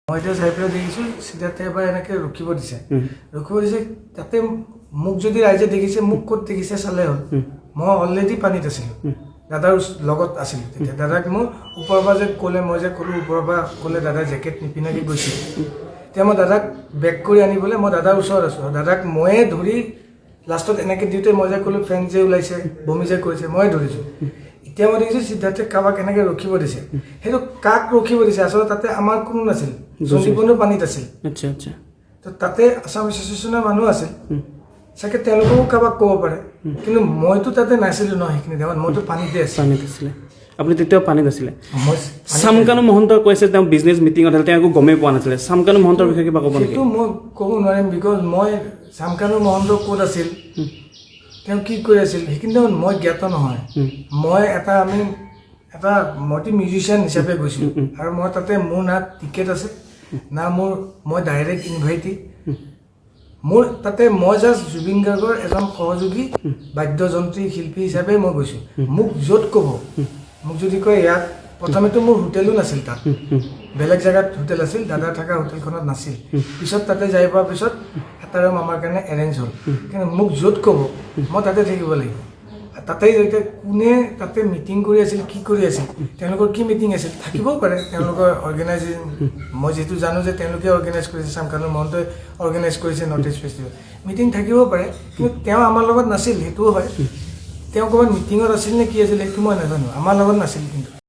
মই এতিয়া চাই পেলাই দেখিছোঁ চিধাতে এবাৰ এনেকৈ ৰখিব দিছে তাতে মোক যদি ৰাইজে দেখিছে মোক ক'ত দেখিছে চালে হ'ল মই অলৰেডি পানীত আছিলোঁ দাদাৰ লগত আছিলোঁ তেতিয়া দাদাক মোৰ ওপৰৰ পৰা যে ক'লে মই যে ক'লোঁ ওপৰৰ পৰা ক'লে দাদাই জেকেট নিপিন্ধাকৈ গৈছিল তেতিয়া মই দাদাক বেক কৰি আনিবলৈ মই দাদাৰ ওচৰত আছোঁ আৰু দাদাক ময়ে ধৰি লাষ্টত এনেকৈ দিওঁতে মই যে ক'লোঁ ফেন যে ওলাইছে বমি যে কৰিছে ময়ে ধৰিছোঁ এতিয়া মই দেখিছোঁ সিদ্ধাৰ্থে কাৰোবাক এনেকৈ ৰখিব দিছে সেইটো কাক ৰখিব দিছে আচলতে তাতে আমাৰ কোনো নাছিল সঞ্জীৱনো পানীত আছিল আচ্ছা আচ্ছা তো তাতে আছাম এছ'চিয়েশ্যনৰ মানুহ আছিল চাগে তেওঁলোকেও কাৰোবাক ক'ব পাৰে কিন্তু মইতো তাতে নাছিলোঁ নহয় সেইখিনি টাইমত মইতো পানীতে আছিলে আপুনি তেতিয়াও পানীত আছিলে মই চামকানু মহন্তই কৈছে তেওঁ বিজনেছ মিটিঙত আছিল তেওঁ একো গমেই পোৱা নাছিলে চামকানু মহন্তৰ বিষয়ে কিবা ক'ব নেকি সেইটো মই ক'ব নোৱাৰিম বিকজ মই চামকানু মহন্ত ক'ত আছিল তেওঁ কি কৰি আছিল সেইখিনি টাইমত মই জ্ঞাত নহয় মই এটা মইতো মিউজিচিয়ান হিচাপে গৈছিলোঁ আৰু মই তাতে মোৰ না টিকেট আছে না মই ডাইৰেক্ট ইনভাইটি মোৰ তাতে মই জাষ্ট জুবিন গাৰ্গৰ এজন সহযোগী বাদ্যযন্ত্ৰী শিল্পী হিচাপে মই গৈছোঁ মোক য'ত ক'ব মোক যদি কয় ইয়াত প্ৰথমেতো মোৰ হোটেলো নাছিল তাত বেলেগ জেগাত হোটেল আছিল দাদা থকা হোটেলখনত নাছিল পিছত তাতে যাই পোৱাৰ পিছত এটা ৰুম আমাৰ কাৰণে এৰেঞ্জ হ'ল কিন্তু মোক য'ত ক'ব মই তাতে থাকিব লাগিব তাতে এতিয়া কোনে তাতে মিটিং কৰি আছিল কি কৰি আছিল তেওঁলোকৰ কি মিটিং আছিল থাকিবও পাৰে তেওঁলোকৰ অৰ্গেনাইজেশ্যন মই যিটো জানো যে তেওঁলোকে অৰ্গেনাইজ কৰিছে চামকানু মহন্তই অৰ্গেনাইজ কৰিছে নৰ্থ ইষ্ট ফেষ্টিভেল মিটিং থাকিবও পাৰে কিন্তু তেওঁ আমাৰ লগত নাছিল সেইটোও হয় তেওঁ ক'ৰবাত মিটিঙত আছিল নে কি আছিল সেইটো মই নাজানো আমাৰ লগত নাছিল কিন্তু